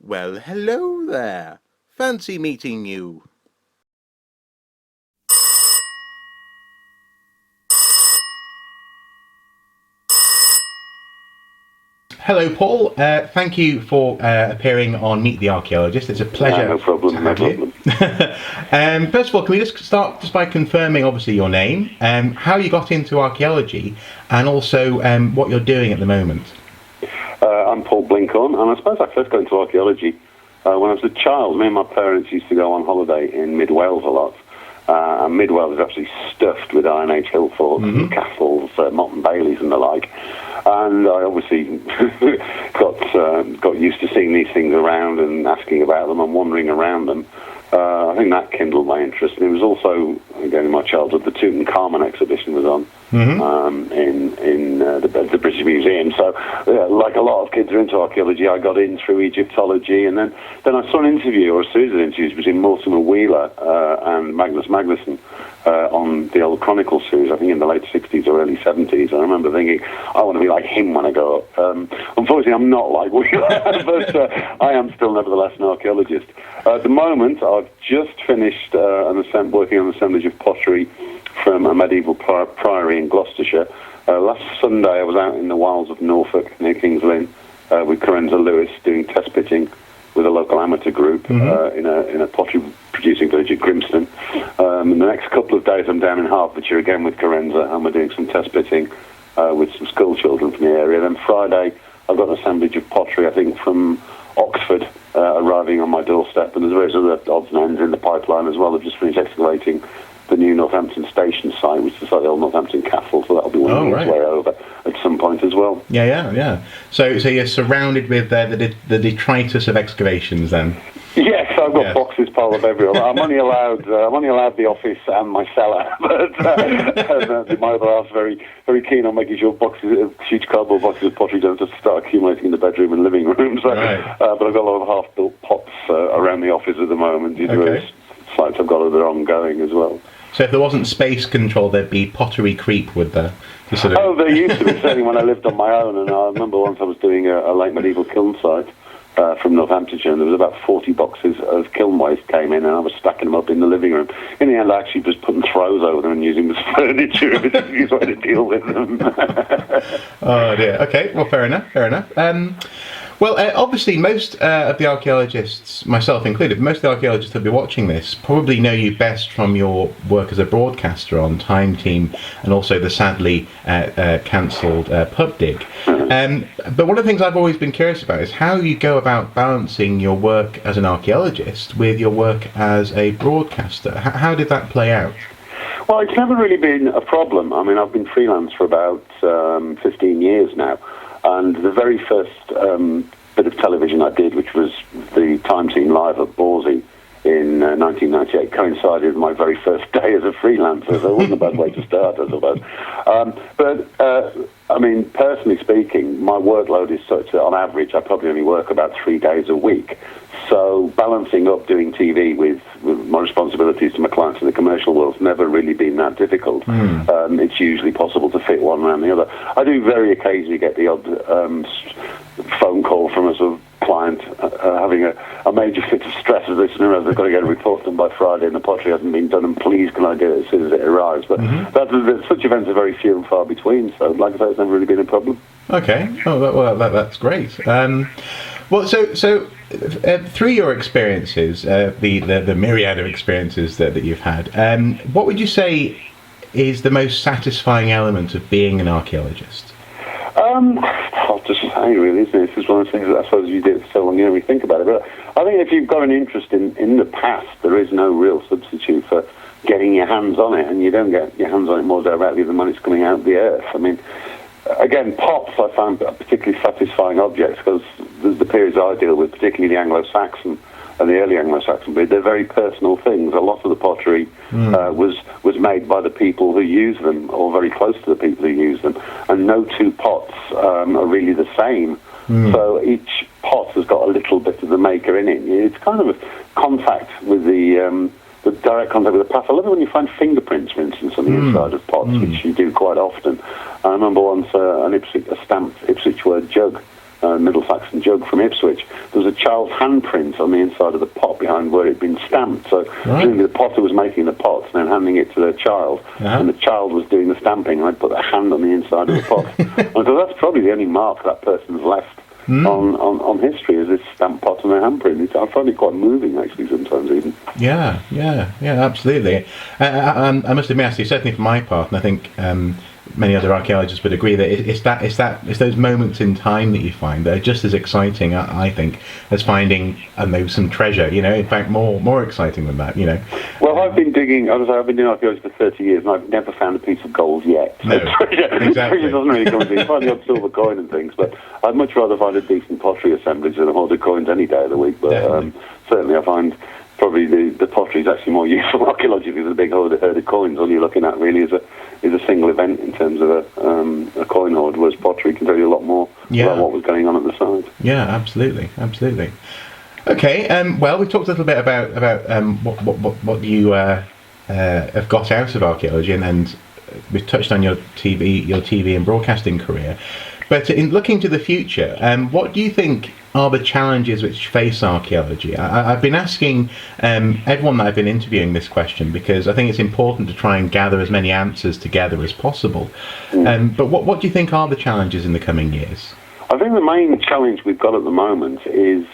Well, hello there. Fancy meeting you. Hello, Paul. Thank you for appearing on Meet the Archaeologist. It's a pleasure. No problem. To have you. First of all, can we just start by confirming, obviously, your name, how you got into archaeology, and also what you're doing at the moment? I'm Paul Blinkhorn, and I suppose I first got into archaeology when I was a child. Me and my parents used to go on holiday in mid-Wales a lot. And mid-Wales is absolutely stuffed with Iron Age hill forts and castles, Motte and Baileys and the like. And I obviously got used to seeing these things around and asking about them and wandering around them. I think that kindled my interest. And it was also, again, in my childhood, the Tutankhamun Exhibition was on in the British Museum. So, like a lot of kids are into archaeology, I got in through Egyptology, and then I saw an interview, or a series of interviews, between Mortimer Wheeler and Magnus Magnusson on the old Chronicle series, I think in the late 60s or early 70s. I remember thinking, I want to be like him when I grow up. Unfortunately, I'm not like Wheeler, but I am still nevertheless an archaeologist. At the moment, I've just finished working on the assemblage of pottery from a medieval priory in Gloucestershire. Last Sunday, I was out in the wilds of Norfolk near King's Lynn with Carenza Lewis doing test pitting with a local amateur group in a pottery producing village at Grimston. In the next couple of days, I'm down in Hertfordshire again with Carenza, and we're doing some test pitting with some school children from the area. Then Friday, I've got an assemblage of pottery, I think, from Oxford arriving on my doorstep, and there's various other odds and ends in the pipeline as well. I've just finished excavating the new Northampton station site, which is like the old Northampton Castle, so that'll be winding its way over at some point as well. Yeah. So you're surrounded with the detritus of excavations then? Yes, I've got boxes piled up everywhere. I'm only allowed the office and my cellar, but my other half's very, very keen on making sure huge cardboard boxes of pottery don't just start accumulating in the bedroom and living room. So, but I've got a lot of half-built pots around the office at the moment. Those sites I've got that are ongoing as well. So if there wasn't space control, there'd be pottery creep, would there? Oh, there used to be, certainly when I lived on my own. And I remember once I was doing a late medieval kiln site from Northamptonshire, and there was about 40 boxes of kiln waste came in, and I was stacking them up in the living room. In the end, I actually was putting throws over them and using them as furniture. It was the easiest way to deal with them. Oh, dear. Okay, well, fair enough. Well, obviously, most of the archaeologists, myself included, most of the archaeologists who'll be watching this probably know you best from your work as a broadcaster on Time Team and also the sadly cancelled Pub Dig. But one of the things I've always been curious about is how you go about balancing your work as an archaeologist with your work as a broadcaster. How did that play out? Well, it's never really been a problem. I mean, I've been freelance for about 15 years now. And the very first bit of television I did, which was the Time Team Live at Borsey in 1998, coincided with my very first day as a freelancer, so it wasn't a bad way to start, I suppose. I mean, personally speaking, my workload is such that on average I probably only work about 3 days a week. So balancing up doing TV with my responsibilities to my clients in the commercial world has never really been that difficult. It's usually possible to fit one around the other. I do very occasionally get the odd phone call from a sort of client having a major fit of stress as they realize they've got to get a report done by Friday and the pottery hasn't been done, and please can I get it as soon as it arrives. But such events are very few and far between, so like I say, it's never really been a problem. Okay, that's great. Well, so through your experiences, the myriad of experiences that you've had, what would you say is the most satisfying element of being an archaeologist? Hard to say, really, isn't it? It's one of the things that I suppose you do it for so long, you don't really think about it. But I think if you've got an interest in the past, there is no real substitute for getting your hands on it, and you don't get your hands on it more directly than when it's coming out of the earth. I mean, again, pots I find particularly satisfying objects because the periods I deal with, particularly the Anglo-Saxon and the early Anglo-Saxon period, they're very personal things. A lot of the pottery was made by the people who use them, or very close to the people who use them, and no two pots are really the same. So each pot has got a little bit of the maker in it. It's kind of a contact with the direct contact with the past. I love it when you find fingerprints, for instance, on the inside of pots, which you do quite often. I remember once a stamped Ipswich word jug Middle Saxon jug from Ipswich, there was a child's handprint on the inside of the pot behind where it had been stamped. So presumably the potter was making the pot and then handing it to their child, and the child was doing the stamping, and I'd put a hand on the inside of the pot. And so that's probably the only mark that person's left on history, is this stamp pot and their handprint. I find it quite moving, actually, sometimes even. Yeah, absolutely. I must admit, actually, certainly for my part, and I think many other archaeologists would agree that it's those moments in time that you find that are just as exciting, I think, as finding maybe some treasure. In fact, more exciting than that. Well, I've been doing archaeology for 30 years, and I've never found a piece of gold yet. No, treasure exactly. doesn't really come to you. Find the odd silver coin and things, but I'd much rather find a decent pottery assemblage than a hoard of coins any day of the week. But certainly, I find probably the pottery is actually more useful archaeologically than a big herd of coins. All you're looking at really is a single event in terms of a coin hoard, whereas pottery can tell you a lot more about what was going on at the side. Yeah, absolutely. Okay, well, we talked a little bit about what you have got out of archaeology, and we've touched on your TV and broadcasting career. But in looking to the future, what do you think are the challenges which face archaeology? I've been asking everyone that I've been interviewing this question because I think it's important to try and gather as many answers together as possible. But what do you think are the challenges in the coming years? I think the main challenge we've got at the moment is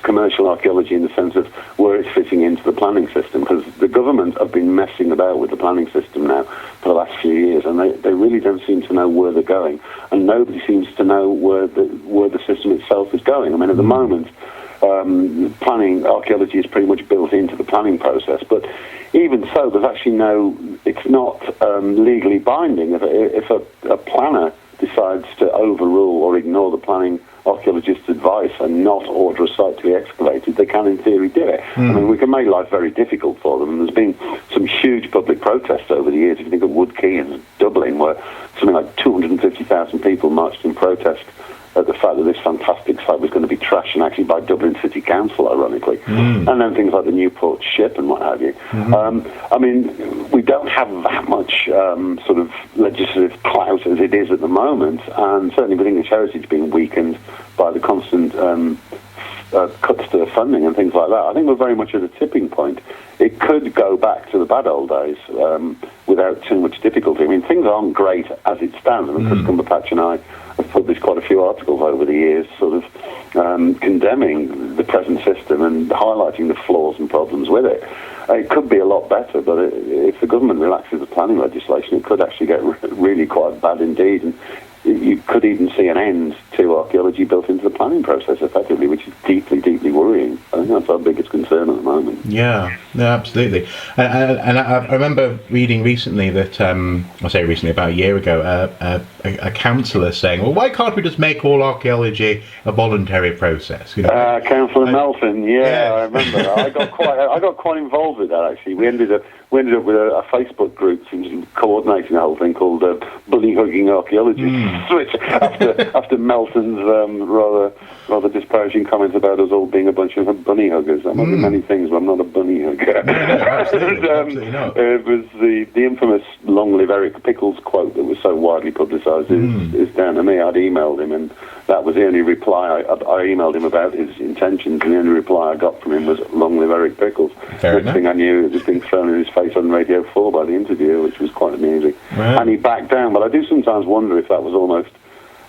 commercial archaeology, in the sense of where it's fitting into the planning system, because the government have been messing about with the planning system now for the last few years, and they really don't seem to know where they're going, and nobody seems to know where the system itself is going. I mean, at the moment, planning archaeology is pretty much built into the planning process, but even so, there's actually it's not legally binding. If a planner decides to overrule or ignore the planning archaeologist's advice and not order a site to be excavated, they can in theory do it. I mean, we can make life very difficult for them, and there's been some huge public protests over the years. If you think of Quay in Dublin, where something like 250,000 people marched in protest at the fact that this fantastic site was going to be trashed, and actually by Dublin City Council, ironically. And then things like the Newport ship and what have you. I mean, we don't have that much sort of legislative clout as it is at the moment, and certainly with English heritage being weakened by the constant cuts to funding and things like that, I think we're very much at a tipping point. It could go back to the bad old days without too much difficulty. I mean, things aren't great as it stands. I mean, Chris Cumberpatch and I have published quite a few articles over the years sort of condemning the present system and highlighting the flaws and problems with it. It could be a lot better, but if the government relaxes the planning legislation, it could actually get really quite bad indeed. And you could even see an end to archaeology built into the planning process effectively, which is deeply, deeply worrying. I think that's our biggest concern at the moment. Yeah, no, absolutely. And I remember reading recently that, I say recently, about a year ago, a councillor saying, well, why can't we just make all archaeology a voluntary process? Councillor Melton, I remember that. I got quite involved with that, actually. We ended up with a Facebook group coordinating the whole thing called Bunny Hugging Archaeologists, which after Melton's rather disparaging comments about us all being a bunch of bunny huggers. I might be many things, but I'm not a bunny hugger. No, absolutely not. It was the infamous "Long live Eric Pickles" quote that was so widely publicised is down to me. I'd emailed him, and that was the only reply. I emailed him about his intentions, and the only reply I got from him was "Long live Eric Pickles." Next thing I knew, it was being thrown in his face on Radio 4 by the interviewer, which was quite amusing. Right. And he backed down, but I do sometimes wonder if that was almost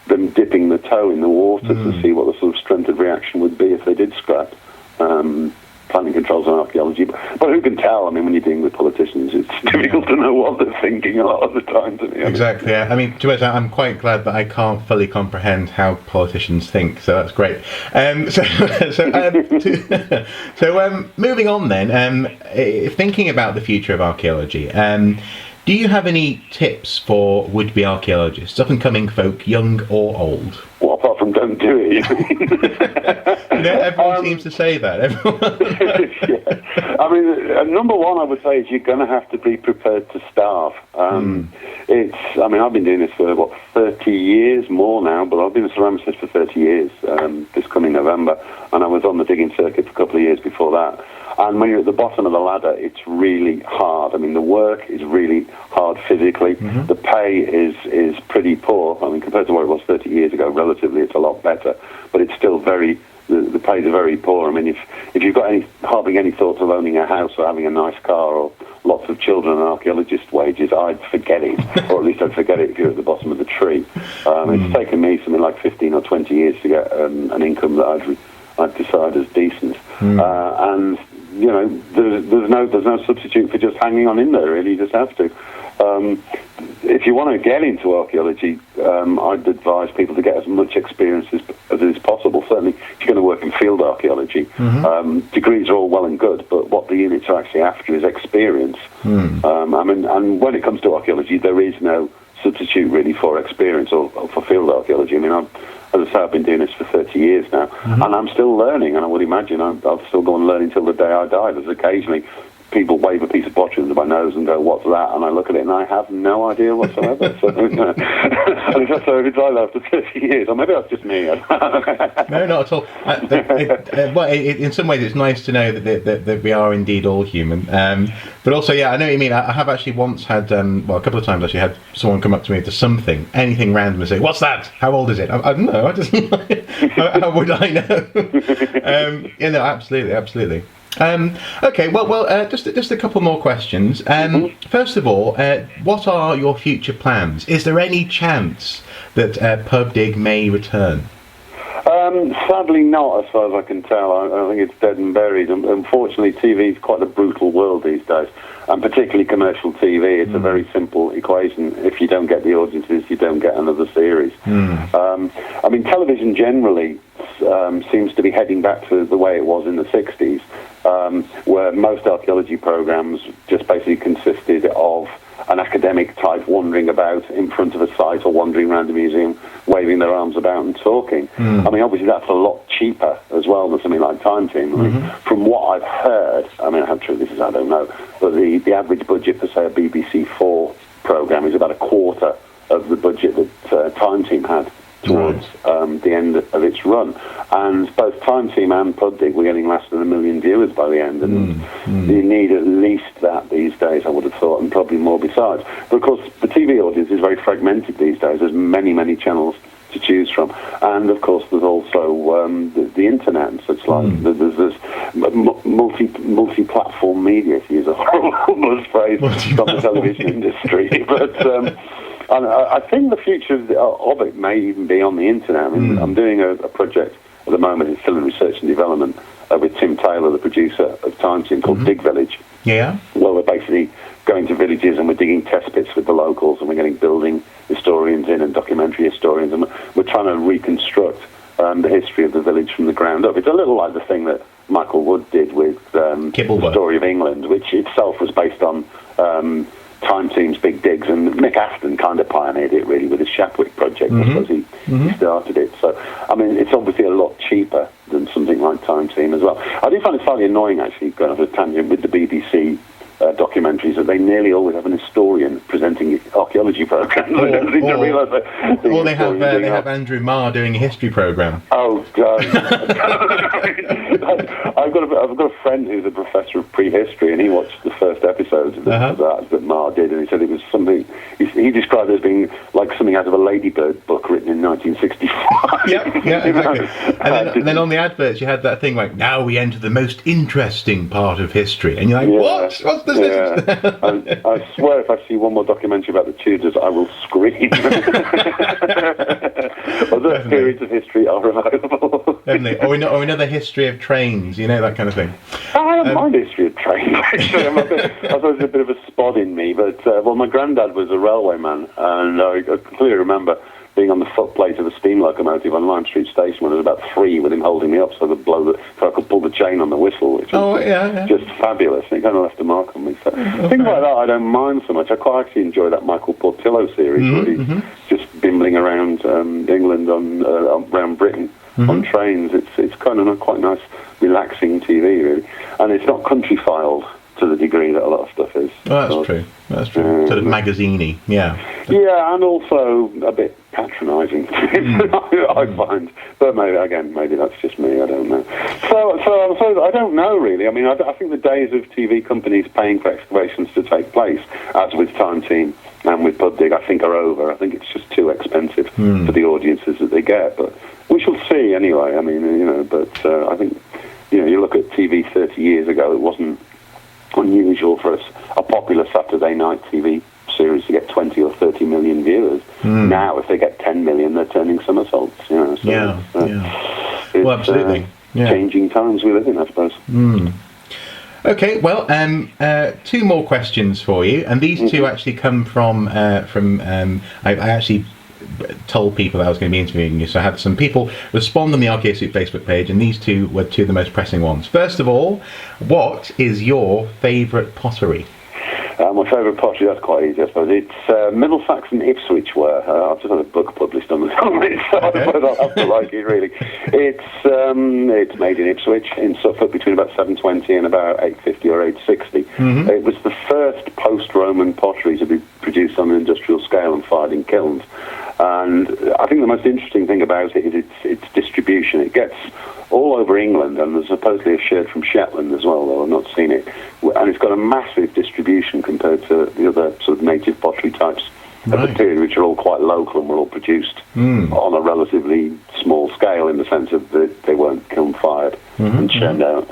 them dipping the toe in the water to see what the sort of strength of reaction would be if they did scrap planning controls on archaeology. But who can tell? I mean, when you're dealing with politicians, it's difficult to know what they're thinking a lot of the time, to me. Exactly. I mean, to be honest, I'm quite glad that I can't fully comprehend how politicians think, so that's great. So moving on then, thinking about the future of archaeology, do you have any tips for would-be archaeologists, up-and-coming folk, young or old? Well, apart from don't do it, you mean? Everyone seems to say that. Yeah. I mean, number one, I would say is you're going to have to be prepared to starve. I've been doing this for 30 years more now, but I've been a ceramicist for 30 years. This coming November, and I was on the digging circuit for a couple of years before that. And when you're at the bottom of the ladder, it's really hard. I mean, the work is really hard physically. The pay is pretty poor. I mean, compared to what it was 30 years ago, relatively, it's a lot better. But it's still the pays are very poor. I mean, if you've got hardly any thoughts of owning a house or having a nice car or lots of children and archaeologist wages, I'd forget it. Or at least I'd forget it if you're at the bottom of the tree. It's taken me something like 15 or 20 years to get an income that I'd decide as decent. And you know, there's no substitute for just hanging on in there. Really, you just have to. If you want to get into archaeology, I'd advise people to get as much experience as is possible. Certainly, if you're going to work in field archaeology, degrees are all well and good, but what the units are actually after is experience. And when it comes to archaeology, there is no substitute really for experience or for field archaeology. I mean, as I say, I've been doing this for 30 years now, and I'm still learning, and I would imagine I'll still go on learning until the day I die. There's occasionally people wave a piece of pottery under my nose and go, "What's that?" And I look at it and I have no idea whatsoever. So, and it's like that after 30 years, or maybe that's just me. No, not at all. In some ways, it's nice to know that we are indeed all human. But also, yeah, I know what you mean. I have actually once had, a couple of times actually had someone come up to me to anything random, and say, "What's that? How old is it?" I don't know. I just how would I know? Absolutely. Okay, well, just a couple more questions. First of all, what are your future plans? Is there any chance that PubDig may return? Sadly not, as far as I can tell. I think it's dead and buried. Unfortunately, TV is quite a brutal world these days, and particularly commercial TV. It's a very simple equation. If you don't get the audiences, you don't get another series. I mean, television generally seems to be heading back to the way it was in the 60s, where most archaeology programs just basically consisted of an academic type wandering about in front of a site or wandering around a museum, waving their arms about and talking. I mean, obviously that's a lot cheaper as well than something like Time Team. I mean, from what I've heard, I mean, how true this is, I don't know, but the average budget for, say, a BBC4 program is about a quarter of the budget that Time Team had towards the end of its run. And both Time Team and PubDig were getting less than 1 million viewers by the end, and you need at least that these days, I would have thought, and probably more besides. But of course, the TV audience is very fragmented these days. There's many channels to choose from, and of course there's also the internet and such like. There's multi-platform media, to use a horrible phrase from the television industry, but and I think the future of it may even be on the internet. I mean, I'm doing a project at the moment. It's still in research and development with Tim Taylor, the producer of Time Team, called Dig Village. Yeah. Well, we're basically going to villages and we're digging test pits with the locals, and we're getting building historians in and documentary historians, and we're trying to reconstruct the history of the village from the ground up. It's a little like the thing that Michael Wood did with the Story of England, which itself was based on Time Team's big digs, and Mick Aston kind of pioneered it really with his Shapwick project. I suppose he started it. So, I mean, it's obviously a lot cheaper than something like Time Team as well. I do find it slightly annoying, actually, going off a tangent with the BBC documentaries, that they nearly always have an historian presenting archaeology programs. I don't seem to realise that. Or they have Andrew Marr doing a history program. Oh God! I've got a friend who's a professor of prehistory, and he watched the first episodes of that Marr did, and he said it was something. He described it as being like something out of a Ladybird book written in 1965. Yeah, exactly. And then on the adverts, you had that thing like, "Now we enter the most interesting part of history," and you're like, "What? What's this?" I swear, if I see one more documentary about the Tudors, I will scream. Other periods of history are available. Definitely. Or we know the history of trains, that kind of thing. I don't mind the history of trains, actually. I suppose there's a bit of a spot in me, but my granddad was a railway man, and I clearly remember being on the footplate of a steam locomotive on Lime Street Station when I was about 3, with him holding me up so I could pull the chain on the whistle, which was just fabulous. And it kind of left a mark on me. So things like that I don't mind so much. I quite actually enjoy that Michael Portillo series, where he's just bimbling around England around Britain on trains. It's kind of a quite nice, relaxing TV, really. And it's not country filed to the degree that a lot of stuff is. Well, that's true. That's true. Sort of magazine-y, yeah. Yeah, and also a bit patronising, I find. But maybe that's just me, I don't know. So I don't know, really. I mean, I think the days of TV companies paying for excavations to take place, as with Time Team and with Pub Dig, I think are over. I think it's just too expensive for the audiences that they get. But we shall see anyway. I mean, but I think, you look at TV 30 years ago, it wasn't unusual for a popular Saturday night TV series to get 20 or 30 million viewers. Now, if they get 10 million, they're turning somersaults. So Well, absolutely. Changing times we live in, I suppose. Okay, well, two more questions for you, and these two actually come from I actually told people that I was going to be interviewing you, so I had some people respond on the Archaeosuit Facebook page, and these two were two of the most pressing ones. First of all, what is your favourite pottery? My favourite pottery, that's quite easy, I suppose. It's Middle Saxon Ipswich ware. I've just had a book published on it, so I suppose I'll have to like it, really. It's made in Ipswich, in Suffolk, between about 720 and about 850 or 860. It was the first post-Roman pottery to be produced on an industrial scale and fired in kilns. And I think the most interesting thing about it is its distribution. It gets all over England, and there's supposedly a sherd from Shetland as well, though I've not seen it. And it's got a massive distribution compared to the other sort of native pottery types of the period, which are all quite local and were all produced on a relatively small scale, in the sense of that they weren't kiln-fired and churned out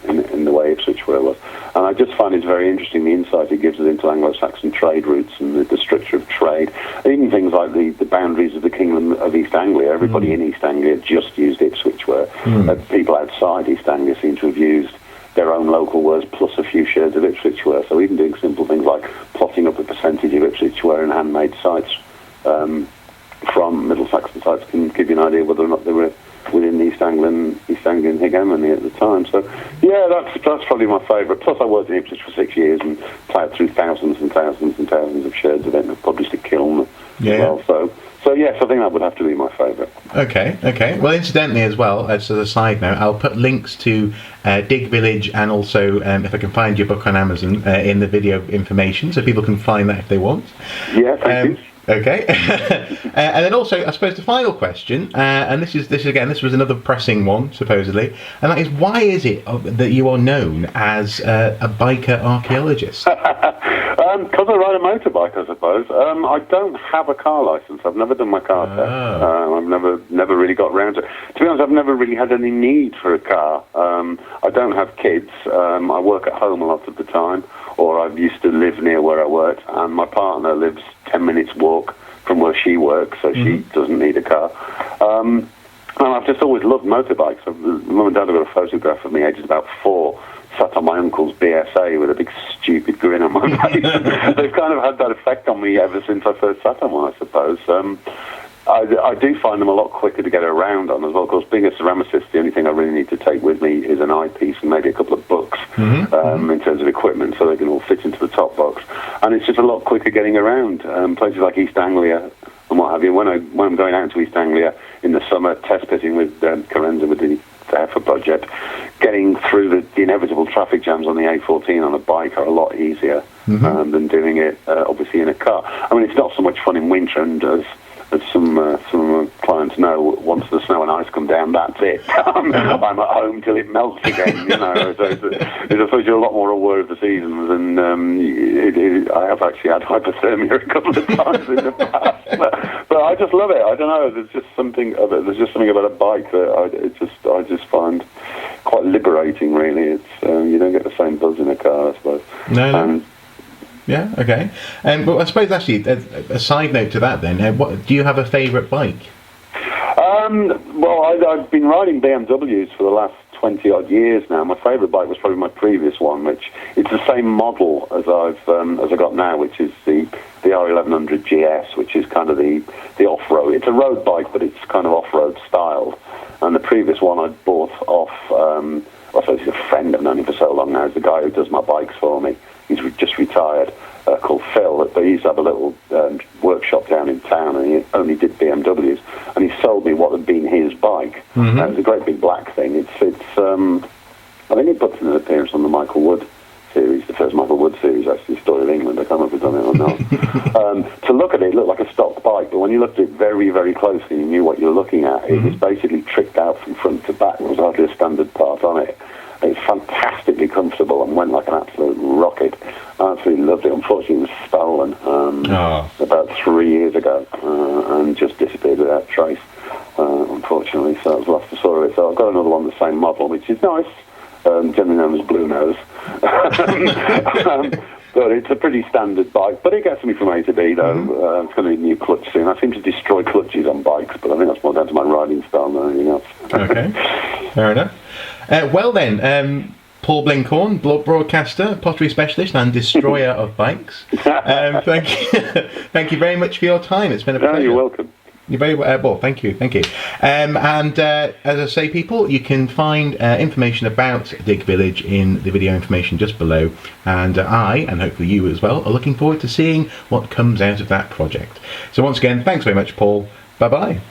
in the way Ipswich ware was. And I just find it very interesting, the insight it gives us into Anglo-Saxon trade routes and the structure of trade. Even things like the boundaries of the Kingdom of East Anglia. Everybody in East Anglia just used Ipswich ware. People outside East Anglia seem to have used their own local wares plus a few sherds of Ipswich ware. So even doing simple things like plotting up a percentage of Ipswich ware in handmade sites from Middle Saxon sites can give you an idea whether or not they were within the East Anglian hegemony at the time. So, yeah, that's probably my favourite. Plus, I worked in Ipswich for 6 years and ploughed through thousands and thousands and thousands of sherds of it, and I've published a kiln as well. So yes, I think that would have to be my favourite. Okay. Well, incidentally as well, as a side note, I'll put links to Dig Village and also, if I can find your book on Amazon, in the video information, so people can find that if they want. Yeah, thank you. Okay, and then also, I suppose the final question, and this was another pressing one, supposedly, and that is, why is it that you are known as a biker archaeologist? Because I ride a motorbike, I suppose. I don't have a car license. I've never done my car test. I've never really got round to it. To be honest, I've never really had any need for a car. I don't have kids. I work at home a lot of the time, or I used to live near where I worked, and my partner lives 10 minutes walk from where she works, so she doesn't need a car. And I've just always loved motorbikes. Mum and Dad have got a photograph of me, aged about 4, sat on my uncle's BSA with a big stupid grin on my face. They've kind of had that effect on me ever since I first sat on one, I suppose. I do find them a lot quicker to get around on as well. Of course, being a ceramicist, the only thing I really need to take with me is an eyepiece and maybe a couple of books in terms of equipment, so they can all fit into the top box. And it's just a lot quicker getting around. Places like East Anglia and what have you. When I'm going out to East Anglia in the summer, test pitting with Carenza with the Heifer project, getting through the inevitable traffic jams on the A14 on a bike are a lot easier than doing it obviously in a car. I mean, it's not so much fun in winter, and as some of my clients know, once the snow and ice come down, that's it. I'm at home till it melts again, So I suppose you're a lot more aware of the seasons, and I have actually had hypothermia a couple of times in the past. But I just love it. I don't know. There's just something about a bike that I just find quite liberating. Really, it's you don't get the same buzz in a car, I suppose. No. Yeah, okay. But I suppose actually, a side note to that then, what do you have a favourite bike? Well, I've been riding BMWs for the last 20-odd years now. My favourite bike was probably my previous one, which it's the same model as I got now, which is the R1100 GS, which is kind of the off-road. It's a road bike, but it's kind of off-road styled. And the previous one I bought off, I suppose he's a friend, I've known him for so long now, he's the guy who does my bikes for me. He's just retired, called Phil, but he used to have a little workshop down in town, and he only did BMWs. And he's sold me what had been his bike. Mm-hmm. It was a great big black thing. I think he puts in an appearance on the Michael Wood series, the first Michael Wood series, actually, Story of England. I can't remember if it's done it or not. To look at it looked like a stock bike, but when you looked at it very, very closely, you knew what you were looking at. It was basically tricked out from front to back. There was hardly a standard part on it. It's fantastically comfortable and went like an absolute rocket. I absolutely loved it. Unfortunately, it was stolen about 3 years ago and just disappeared without trace, unfortunately. So I was lost to saw it. So I've got another one, the same model, which is nice, generally known as Blue Nose. But it's a pretty standard bike. But it gets me from A to B, though. It's going to need a new clutch soon. I seem to destroy clutches on bikes, but I think that's more down to my riding style than anything else. Okay, fair enough. Well then, Paul Blinkhorn, broadcaster, pottery specialist and destroyer of bikes. Thank you very much for your time. It's been a pleasure. You're welcome. You're very well. Thank you. And as I say, people, you can find information about Dig Village in the video information just below. And I, and hopefully you as well, are looking forward to seeing what comes out of that project. So once again, thanks very much, Paul. Bye bye.